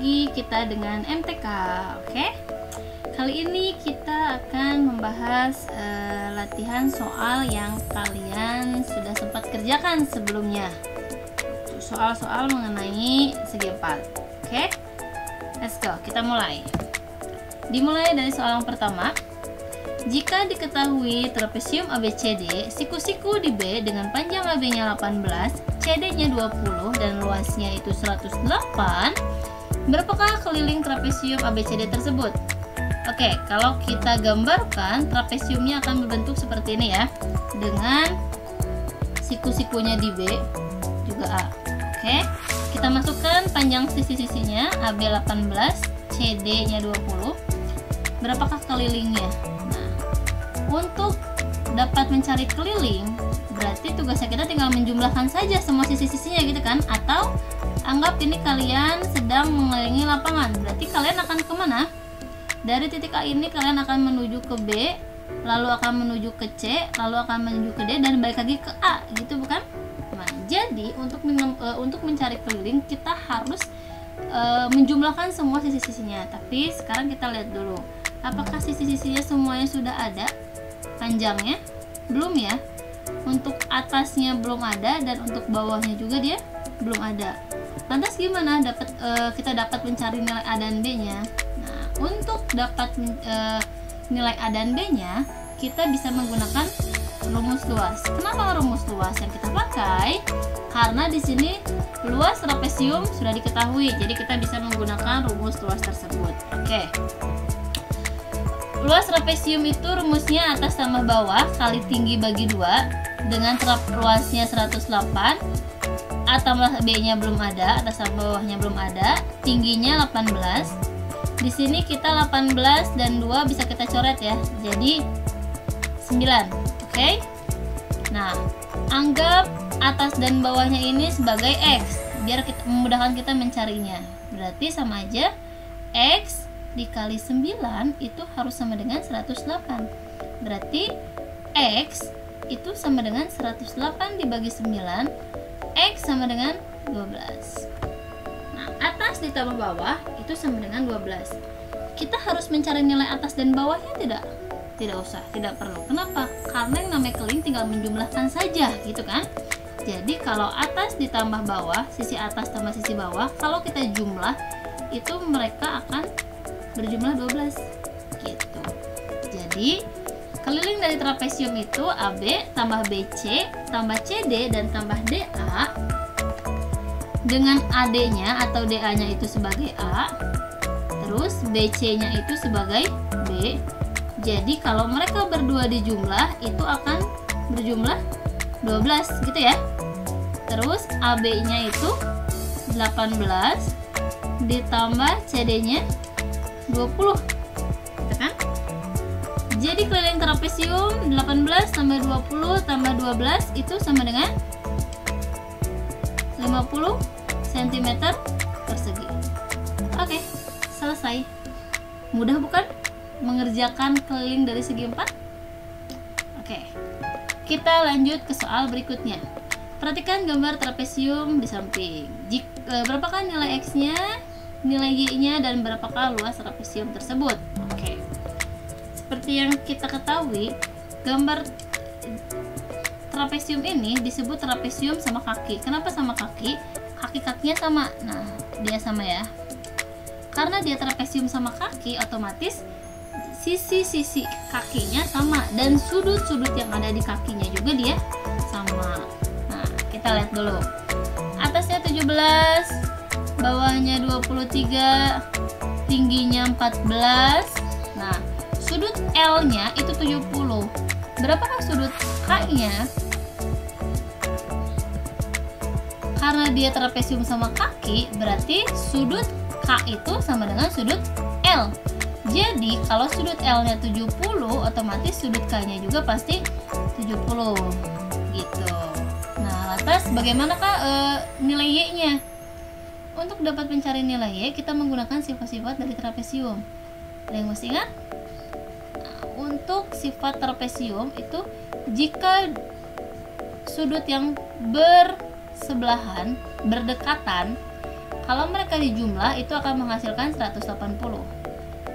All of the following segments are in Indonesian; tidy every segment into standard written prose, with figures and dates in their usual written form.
lagi kita dengan MTK. Oke. Kali ini kita akan membahas latihan soal yang kalian sudah sempat kerjakan sebelumnya. Soal-soal mengenai segi 4. Oke. Let's go. Kita mulai. Dimulai dari soal yang pertama. Jika diketahui trapesium ABCD, siku-siku di B dengan panjang AB-nya 18, CD-nya 20 dan luasnya itu 108, berapakah keliling trapesium ABCD tersebut? Oke, kalau kita gambarkan, trapesiumnya akan berbentuk seperti ini ya, dengan siku-sikunya di B juga A. Oke, kita masukkan panjang sisi-sisinya AB 18, CD-nya 20. Berapakah kelilingnya? Untuk dapat mencari keliling, berarti tugasnya kita tinggal menjumlahkan saja semua sisi-sisinya gitu kan. Atau anggap ini kalian sedang mengelilingi lapangan, berarti kalian akan kemana? Dari titik A ini kalian akan menuju ke B, lalu akan menuju ke C, lalu akan menuju ke D, dan balik lagi ke A, gitu bukan? Nah, jadi untuk mencari keliling kita harus menjumlahkan semua sisi-sisinya. Tapi sekarang kita lihat dulu, apakah sisi-sisinya semuanya sudah ada? Panjangnya belum ya, untuk atasnya belum ada, dan untuk bawahnya juga dia belum ada. Lantas gimana kita dapat mencari nilai A dan B nya? Nah, untuk dapat nilai A dan B nya kita bisa menggunakan rumus luas. Kenapa rumus luas yang kita pakai? Karena di sini luas trapesium sudah diketahui, jadi kita bisa menggunakan rumus luas tersebut. Oke. Luas trapesium itu rumusnya atas tambah bawah kali tinggi bagi 2 dengan luasnya 108. A tambah B-nya belum ada, atas tambah bawahnya belum ada, tingginya 18. Di sini kita 18 dan 2 bisa kita coret ya. Jadi 9. Oke? Nah, anggap atas dan bawahnya ini sebagai X biar memudahkan kita mencarinya. Berarti sama aja X dikali 9 itu harus sama dengan 108. Berarti X itu sama dengan 108 dibagi 9, X sama dengan 12. Nah, atas ditambah bawah itu sama dengan 12. Kita harus mencari nilai atas dan bawahnya tidak? Tidak usah, tidak perlu. Kenapa? Karena yang namanya keliling tinggal menjumlahkan saja, gitu kan? Jadi kalau atas ditambah bawah, sisi atas tambah sisi bawah, kalau kita jumlah itu mereka akan berjumlah 12 gitu. Jadi keliling dari trapesium itu AB tambah BC tambah CD dan tambah DA dengan AD nya atau DA nya itu sebagai A, terus BC nya itu sebagai B. Jadi kalau mereka berdua dijumlah itu akan berjumlah 12 gitu ya. Terus AB nya itu 18 ditambah CD nya 20, gitu kan? Jadi keliling trapesium 18 tambah 20 tambah 12 itu sama dengan 50 cm persegi. Oke, selesai. Mudah bukan mengerjakan keliling dari segi 4? Oke, kita lanjut ke soal berikutnya. Perhatikan gambar trapesium di samping. Berapakah nilai X-nya, nilai Y-nya, dan berapakah luas trapesium tersebut? Oke. Seperti yang kita ketahui, gambar trapesium ini disebut trapesium sama kaki. Kenapa sama kaki? Kaki-kakinya sama. Nah, dia sama ya. Karena dia trapesium sama kaki, otomatis sisi-sisi kakinya sama dan sudut-sudut yang ada di kakinya juga dia sama. Nah, kita lihat dulu. Atasnya 17, bawahnya 23, tingginya 14. Nah, sudut L-nya itu 70. Berapakah sudut K-nya? Karena dia trapesium sama kaki, berarti sudut K itu sama dengan sudut L. Jadi, kalau sudut L-nya 70, otomatis sudut K-nya juga pasti 70. Gitu. Nah, lantas bagaimanakah nilai Y-nya? Untuk dapat mencari nilai Y, kita menggunakan sifat-sifat dari trapesium. Ada yang mesti ingat? Nah, untuk sifat trapesium itu, jika sudut yang bersebelahan, berdekatan, Kalau mereka dijumlah itu akan menghasilkan 180.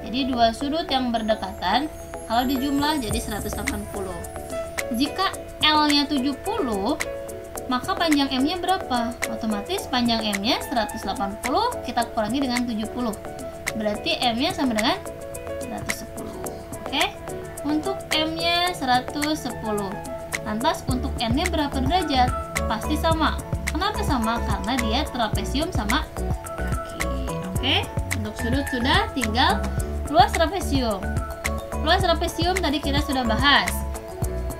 Jadi dua sudut yang berdekatan kalau dijumlah jadi 180. Jika L-nya 70, maka panjang M-nya berapa? Otomatis panjang M-nya 180 kita kurangi dengan 70. Berarti M-nya sama dengan 110. Oke? Untuk M-nya 110. Lantas untuk N-nya berapa derajat? Pasti sama. Kenapa sama? Karena dia trapesium sama kaki. Oke? Untuk sudut sudah, tinggal luas trapesium. Luas trapesium tadi kita sudah bahas.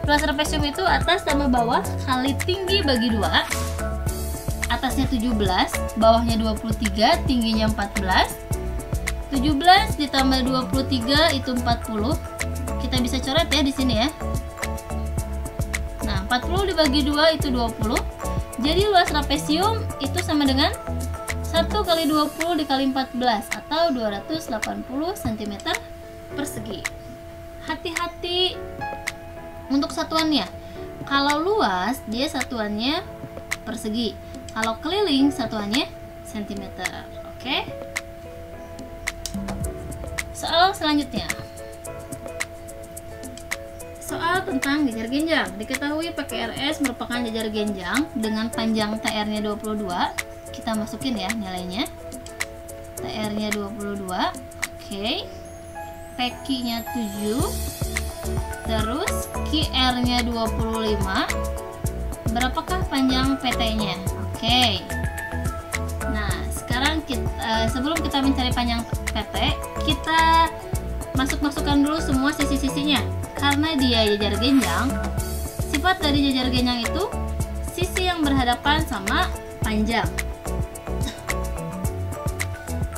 Luas trapesium itu atas sama bawah kali tinggi bagi 2. Atasnya 17, bawahnya 23, tingginya 14. 17 ditambah 23 itu 40. Kita bisa coret ya di sini ya. Nah, 40 dibagi 2 itu 20. Jadi luas trapesium itu sama dengan 1 kali 20 dikali 14 atau 280 cm persegi. Hati-hati untuk satuannya. Kalau luas dia satuannya persegi. Kalau keliling satuannya cm. Oke? Soal selanjutnya. Soal tentang jajar genjang. Diketahui PQRS merupakan jajar genjang dengan panjang TR-nya 22. Kita masukin ya nilainya. TR-nya 22. Oke. PQ-nya 7. Terus QR-nya 25. Berapakah panjang PT-nya? Oke. Nah, sekarang sebelum kita mencari panjang PT, kita masukkan dulu semua sisi-sisinya. Karena dia jajar genjang, sifat dari jajar genjang itu sisi yang berhadapan sama panjang.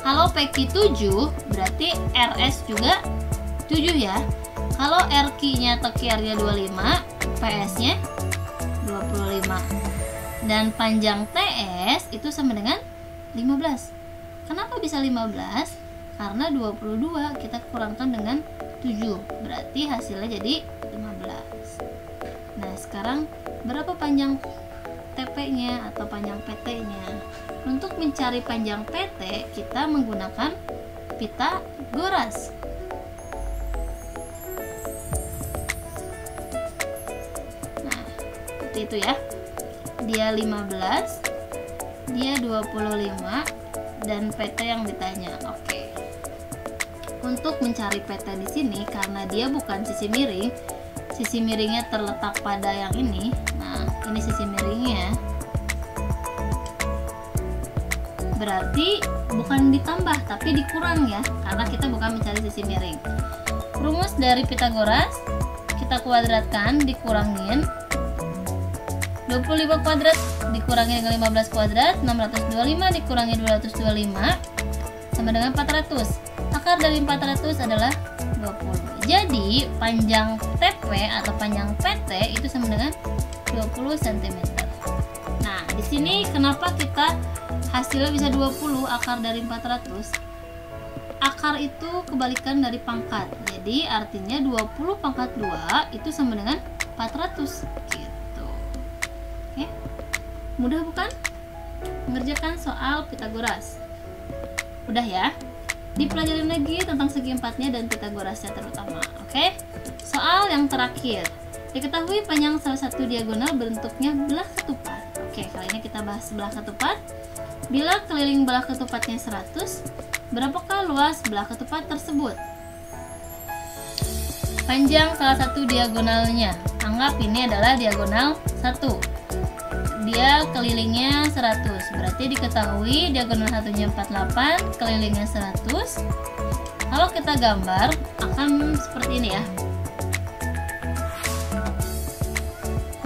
Kalau PQ 7 berarti RS juga 7 ya. Kalau RQ-nya atau QR-nya 25, PS-nya 25. Dan panjang TS itu sama dengan 15. Kenapa bisa 15? Karena 22 kita kurangkan dengan 7, berarti hasilnya jadi 15. Nah, sekarang berapa panjang TP-nya atau panjang PT-nya? Untuk mencari panjang PT, kita menggunakan Pythagoras. Nah, seperti itu ya. Dia 15, dia 25, dan PT yang ditanya. Oke. Untuk mencari PT di sini, karena dia bukan sisi miring, sisi miringnya terletak pada yang ini. Nah, ini sisi miringnya. Berarti bukan ditambah, tapi dikurang ya, karena kita bukan mencari sisi miring. Rumus dari Pythagoras, kita kuadratkan, dikurangin. 25 kuadrat dikurangi dengan 15 kuadrat, 625 dikurangi 225 sama dengan 400. Akar dari 400 adalah 20. Jadi panjang TP atau panjang PT itu sama dengan 20 cm. Nah, di sini kenapa kita hasilnya bisa 20 akar dari 400? Akar itu kebalikan dari pangkat. Jadi artinya 20 pangkat 2 itu sama dengan 400 gitu. Oke. Mudah bukan? Mengerjakan soal Pythagoras. Udah ya? Dipelajarin lagi tentang segi empatnya dan Pythagorasnya terutama. Oke? Soal yang terakhir. Diketahui panjang salah satu diagonal bentuknya belah ketupat. Oke, kali ini kita bahas belah ketupat. Bila keliling belah ketupatnya 100, berapakah luas belah ketupat tersebut? Panjang salah satu diagonalnya. Anggap ini adalah diagonal 1. Dia kelilingnya 100, berarti diketahui diagonal satunya 48, kelilingnya 100. Kalau kita gambar akan seperti ini ya.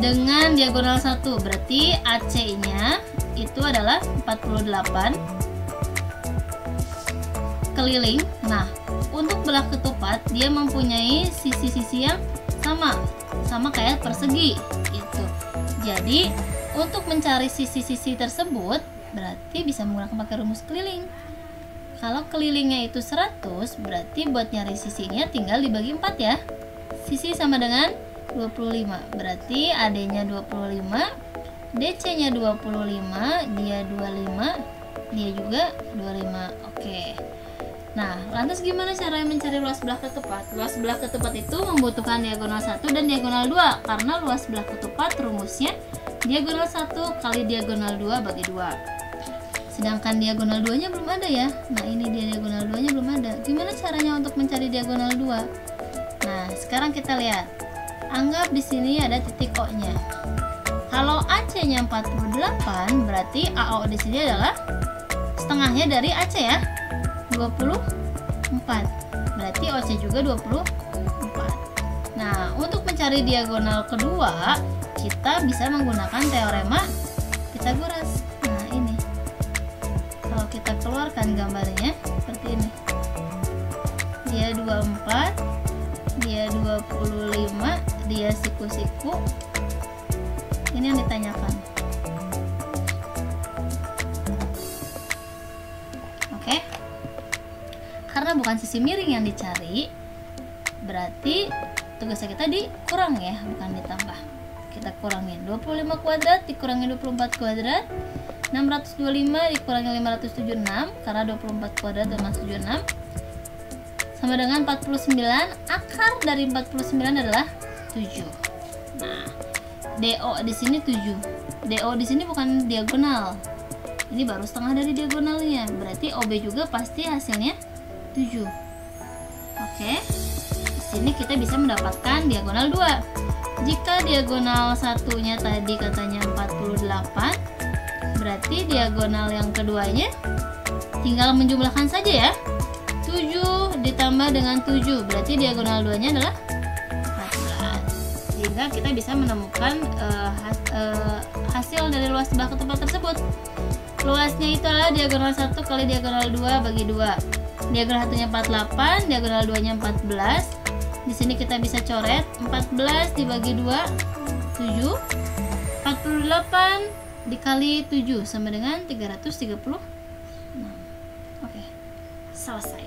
Dengan diagonal 1 berarti AC-nya itu adalah 48 keliling. Nah, untuk belah ketupat dia mempunyai sisi-sisi yang sama kayak persegi gitu. Jadi untuk mencari sisi-sisi tersebut berarti bisa menggunakan pakai rumus keliling. Kalau kelilingnya itu 100, berarti buat nyari sisinya tinggal dibagi 4 ya. Sisi sama dengan 25, berarti AD-nya 25, DC-nya 25, dia 25, dia juga 25. Oke. Nah, lantas gimana cara mencari luas belah ketupat? Luas belah ketupat itu membutuhkan diagonal 1 dan diagonal 2, karena luas belah ketupat rumusnya diagonal 1 kali diagonal 2 bagi 2. Sedangkan diagonal 2-nya belum ada ya. Nah, ini dia diagonal 2-nya belum ada. Gimana caranya untuk mencari diagonal 2? Nah, sekarang kita lihat. Anggap di sini ada titik O-nya. Kalau AC-nya 48, berarti AO di sini adalah setengahnya dari AC ya. 24. Berarti OC juga 24. Nah, untuk mencari diagonal kedua, kita bisa menggunakan teorema Pythagoras. Nah, ini. Kalau kita keluarkan gambarnya seperti ini. Dia 24, dia 25, dia siku-siku. Ini yang ditanyakan. Oke. Karena bukan sisi miring yang dicari, berarti tugasnya kita dikurang ya, bukan ditambah. Kita kurangin 25 kuadrat dikurangi 24 kuadrat, 625 dikurangi 576, karena 24 kuadrat dan 76 sama dengan 49. Akar dari 49 adalah 7. Nah, DO di sini 7. DO di sini bukan diagonal. Ini baru setengah dari diagonalnya. Berarti OB juga pasti hasilnya 7. Oke. Di sini kita bisa mendapatkan diagonal 2. Jika diagonal satunya tadi katanya 48, berarti diagonal yang keduanya tinggal menjumlahkan saja ya. 7 ditambah dengan 7, berarti diagonal 2-nya adalah 14. Sehingga kita bisa menemukan hasil dari luas belah ketupat tersebut. Luasnya itu adalah diagonal 1 kali diagonal 2 bagi 2. Diagonal satunya 48, diagonal 2-nya 14. Di sini kita bisa coret 14 dibagi 2, 7. 48 dikali 7 sama dengan 336. Oke. Selesai.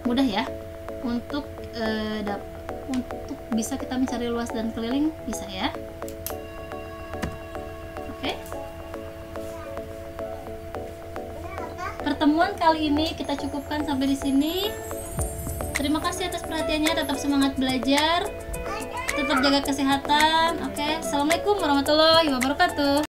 Mudah ya untuk bisa kita mencari luas dan keliling, bisa ya. Oke. Pertemuan kali ini kita cukupkan sampai di sini. Terima kasih atas perhatiannya. Tetap semangat belajar. Tetap jaga kesehatan. Oke. Assalamualaikum warahmatullahi wabarakatuh.